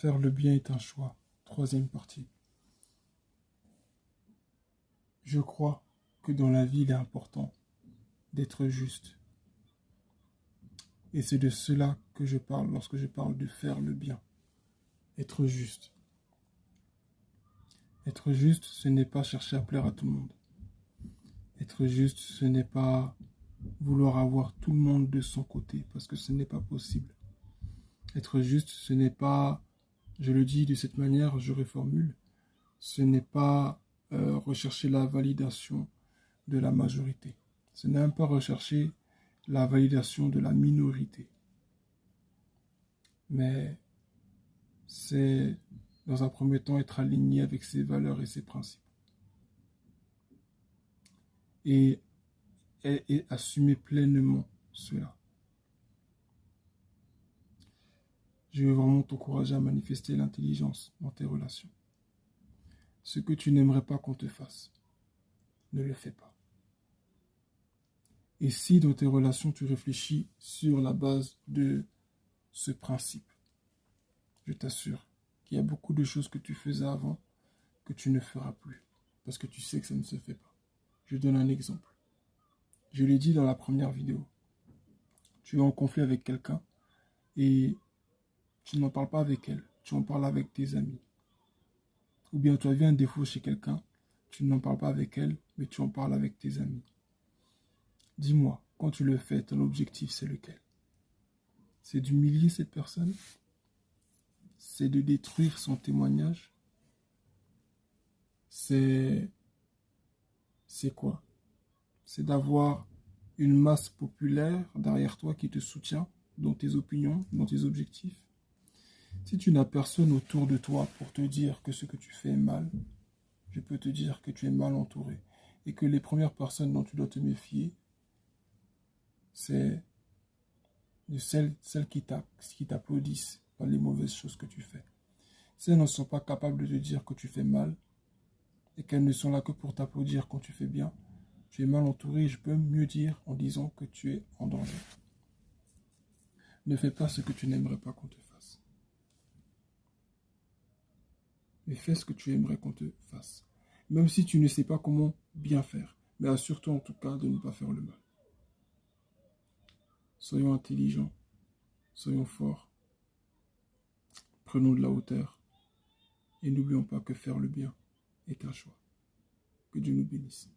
Faire le bien est un choix. Troisième partie. Je crois que dans la vie, il est important d'être juste. Et c'est de cela que je parle lorsque je parle de faire le bien. Être juste. Être juste, ce n'est pas chercher à plaire à tout le monde. Être juste, ce n'est pas vouloir avoir tout le monde de son côté, parce que ce n'est pas possible. Être juste, ce n'est pas, je le dis de cette manière, je reformule, ce n'est pas rechercher la validation de la majorité. Ce n'est même pas rechercher la validation de la minorité. Mais c'est, dans un premier temps, être aligné avec ses valeurs et ses principes. Et assumer pleinement cela. Je veux vraiment t'encourager à manifester l'intelligence dans tes relations. Ce que tu n'aimerais pas qu'on te fasse, ne le fais pas. Et si dans tes relations tu réfléchis sur la base de ce principe, je t'assure qu'il y a beaucoup de choses que tu faisais avant que tu ne feras plus, parce que tu sais que ça ne se fait pas. Je donne un exemple. Je l'ai dit dans la première vidéo. Tu es en conflit avec quelqu'un et tu n'en parles pas avec elle, tu en parles avec tes amis. Ou bien tu as vu un défaut chez quelqu'un, tu n'en parles pas avec elle, mais tu en parles avec tes amis. Dis-moi, quand tu le fais, ton objectif c'est lequel? C'est d'humilier cette personne? C'est de détruire son témoignage? C'est quoi? C'est d'avoir une masse populaire derrière toi qui te soutient dans tes opinions, dans tes objectifs? Si tu n'as personne autour de toi pour te dire que ce que tu fais est mal, je peux te dire que tu es mal entouré. Et que les premières personnes dont tu dois te méfier, c'est de celles qui t'applaudissent par les mauvaises choses que tu fais. Si elles ne sont pas capables de te dire que tu fais mal, et qu'elles ne sont là que pour t'applaudir quand tu fais bien, tu es mal entouré, je peux mieux dire en disant que tu es en danger. Ne fais pas ce que tu n'aimerais pas qu'on te fasse. Mais fais ce que tu aimerais qu'on te fasse. Même si tu ne sais pas comment bien faire. Mais assure-toi en tout cas de ne pas faire le mal. Soyons intelligents. Soyons forts. Prenons de la hauteur. Et n'oublions pas que faire le bien est un choix. Que Dieu nous bénisse.